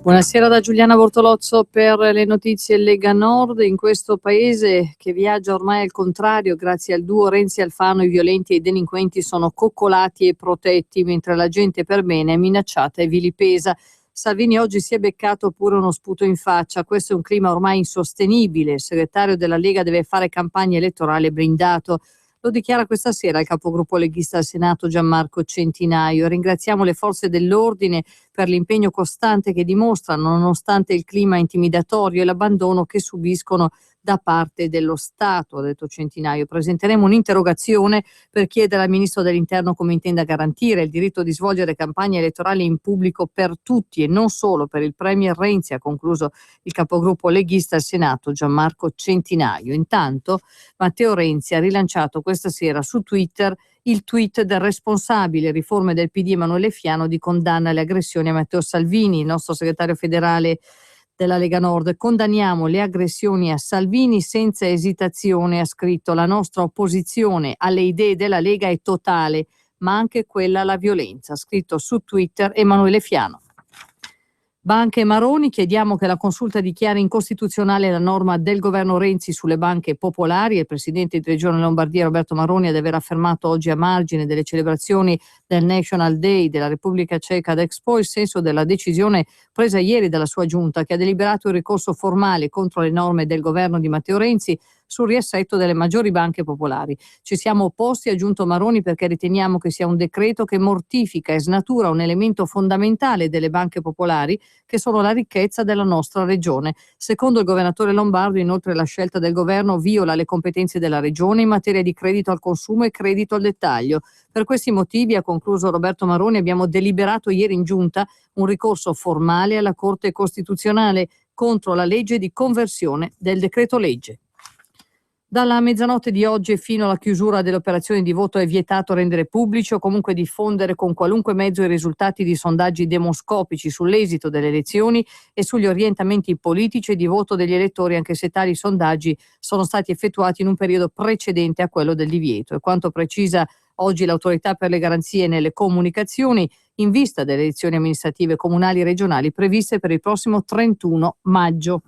Buonasera da Giuliana Bortolozzo per le notizie Lega Nord. In questo paese che viaggia ormai al contrario, grazie al duo Renzi-Alfano, i violenti e i delinquenti sono coccolati e protetti, mentre la gente per bene è minacciata e vilipesa. Salvini oggi si è beccato pure uno sputo in faccia. Questo è un clima ormai insostenibile. Il segretario della Lega deve fare campagna elettorale blindato. Lo dichiara questa sera il capogruppo leghista al Senato Gianmarco Centinaio. Ringraziamo le forze dell'ordine per l'impegno costante che dimostrano nonostante il clima intimidatorio e l'abbandono che subiscono da parte dello Stato, ha detto Centinaio. Presenteremo un'interrogazione per chiedere al Ministro dell'Interno come intenda garantire il diritto di svolgere campagne elettorali in pubblico per tutti e non solo per il Premier Renzi, ha concluso il capogruppo leghista al Senato Gianmarco Centinaio. Intanto Matteo Renzi ha rilanciato questa sera su Twitter il tweet del responsabile riforme del PD Emanuele Fiano di condanna alle aggressioni a Matteo Salvini, il nostro segretario federale della Lega Nord. Condanniamo le aggressioni a Salvini senza esitazione, ha scritto. La nostra opposizione alle idee della Lega è totale, ma anche quella alla violenza, ha scritto su Twitter Emanuele Fiano. Banche e Maroni, chiediamo che la consulta dichiari incostituzionale la norma del governo Renzi sulle banche popolari. Il presidente di Regione Lombardia Roberto Maroni ad aver affermato oggi a margine delle celebrazioni del National Day della Repubblica Ceca ad Expo il senso della decisione presa ieri dalla sua giunta, che ha deliberato il ricorso formale contro le norme del governo di Matteo Renzi sul riassetto delle maggiori banche popolari. Ci siamo opposti, ha aggiunto Maroni, perché riteniamo che sia un decreto che mortifica e snatura un elemento fondamentale delle banche popolari, che sono la ricchezza della nostra regione. Secondo il governatore lombardo, inoltre, la scelta del governo viola le competenze della regione in materia di credito al consumo e credito al dettaglio. Per questi motivi, ha concluso Roberto Maroni, abbiamo deliberato ieri in giunta un ricorso formale alla Corte Costituzionale contro la legge di conversione del decreto legge. Dalla mezzanotte di oggi e fino alla chiusura delle operazioni di voto è vietato rendere pubblici o comunque diffondere con qualunque mezzo i risultati di sondaggi demoscopici sull'esito delle elezioni e sugli orientamenti politici e di voto degli elettori, anche se tali sondaggi sono stati effettuati in un periodo precedente a quello del divieto. È quanto precisa oggi l'Autorità per le garanzie nelle comunicazioni in vista delle elezioni amministrative comunali e regionali previste per il prossimo 31 maggio.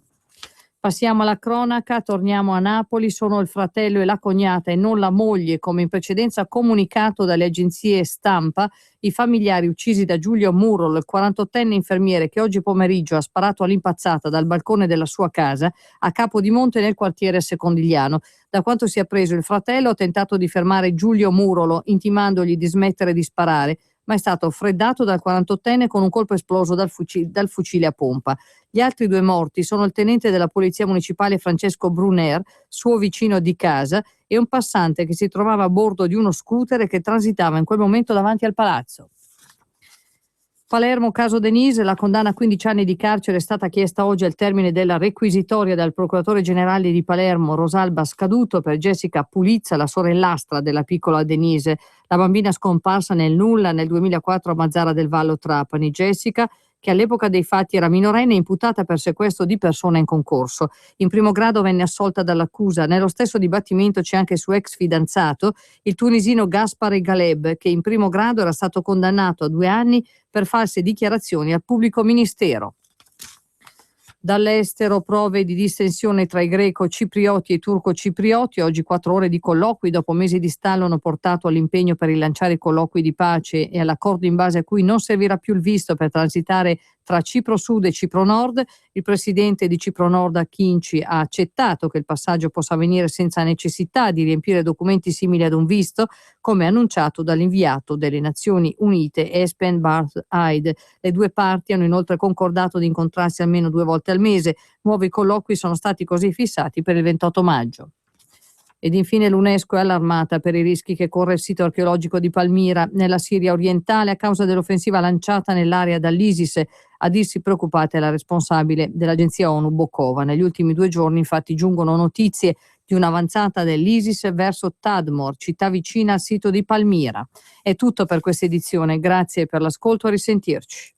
Passiamo alla cronaca, torniamo a Napoli. Sono il fratello e la cognata e non la moglie, come in precedenza comunicato dalle agenzie stampa, i familiari uccisi da Giulio Murol, il 48enne infermiere che oggi pomeriggio ha sparato all'impazzata dal balcone della sua casa a Capodimonte nel quartiere Secondigliano. Da quanto si è appreso, il fratello ha tentato di fermare Giulio Murolo intimandogli di smettere di sparare, ma è stato freddato dal 48enne con un colpo esploso dal fucile a pompa. Gli altri due morti sono il tenente della polizia municipale Francesco Brunner, suo vicino di casa, e un passante che si trovava a bordo di uno scooter e che transitava in quel momento davanti al palazzo. Palermo, caso Denise, la condanna a 15 anni di carcere è stata chiesta oggi al termine della requisitoria dal procuratore generale di Palermo, Rosalba Scaduto, per Jessica Pulizza, la sorellastra della piccola Denise, la bambina scomparsa nel nulla nel 2004 a Mazzara del Vallo Trapani. Jessica, che all'epoca dei fatti era minorenne, imputata per sequestro di persona in concorso. In primo grado venne assolta dall'accusa. Nello stesso dibattimento c'è anche il suo ex fidanzato, il tunisino Gaspare Galeb, che in primo grado era stato condannato a 2 anni per false dichiarazioni al pubblico ministero. Dall'estero prove di distensione tra i greco-ciprioti e i turco-ciprioti. Oggi 4 ore di colloqui dopo mesi di stallo hanno portato all'impegno per rilanciare i colloqui di pace e all'accordo in base a cui non servirà più il visto per transitare tra Cipro Sud e Cipro Nord. Il presidente di Cipro Nord, Akinci, ha accettato che il passaggio possa avvenire senza necessità di riempire documenti simili ad un visto, come annunciato dall'inviato delle Nazioni Unite Espen Barth Eid. Le due parti hanno inoltre concordato di incontrarsi almeno 2 volte al mese. Nuovi colloqui sono stati così fissati per il 28 maggio. Ed infine l'UNESCO è allarmata per i rischi che corre il sito archeologico di Palmira nella Siria orientale a causa dell'offensiva lanciata nell'area dall'ISIS. A dirsi preoccupata è la responsabile dell'agenzia ONU Bokova. Negli ultimi 2 giorni infatti giungono notizie di un'avanzata dell'ISIS verso Tadmor, città vicina al sito di Palmira. È tutto per questa edizione, grazie per l'ascolto, a risentirci.